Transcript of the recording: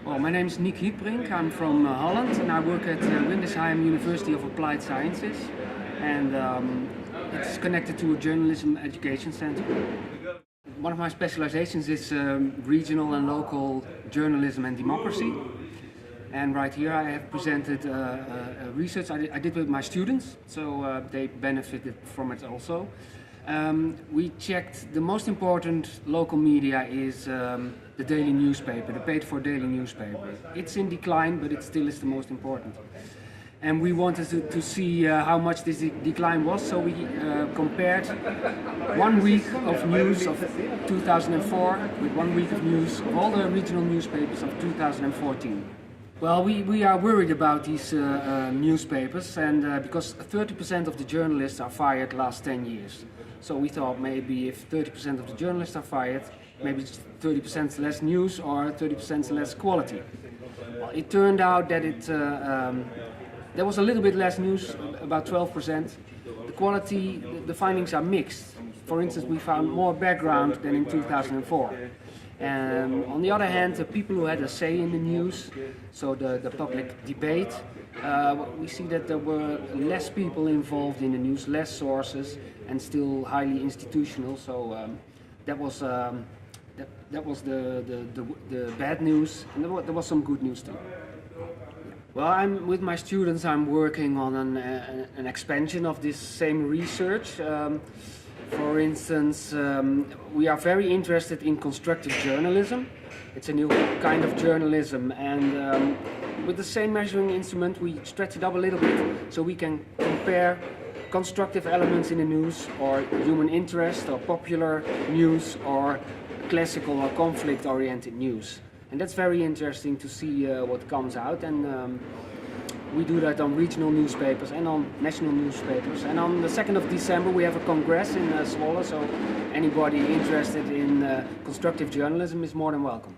Well, my name is Niek Hietbrink. I'm from Holland and I work at Windesheim University of Applied Sciences, and it's connected to a journalism education center. One of my specializations is regional and local journalism and democracy. And right here I have presented research I did with my students, so they benefited from it also. We checked the most important local media is the daily newspaper, the paid-for daily newspaper. It's in decline, but it still is the most important. And we wanted to see how much this decline was, so we compared 1 week of news of 2004 with 1 week of news of all the regional newspapers of 2014. Well, we are worried about these newspapers, and because 30% of the journalists are fired last 10 years. So we thought maybe if 30% of the journalists are fired, maybe 30% less news or 30% less quality. Well, it turned out that there was a little bit less news, about 12%. The quality, the findings are mixed. For instance, we found more background than in 2004. And on the other hand, the people who had a say in the news, so the public debate, we see that there were less people involved in the news, less sources, and still highly institutional. So that was the bad news, and there was some good news too. Well, with my students, I'm working on an expansion of this same research. For instance, we are very interested in constructive journalism. It's a new kind of journalism, and with the same measuring instrument we stretch it up a little bit so we can compare constructive elements in the news, or human interest, or popular news, or classical or conflict-oriented news. And that's very interesting to see what comes out, and we do that on regional newspapers and on national newspapers. And on the 2nd of December we have a congress in Zwolle, so anybody interested in constructive journalism is more than welcome.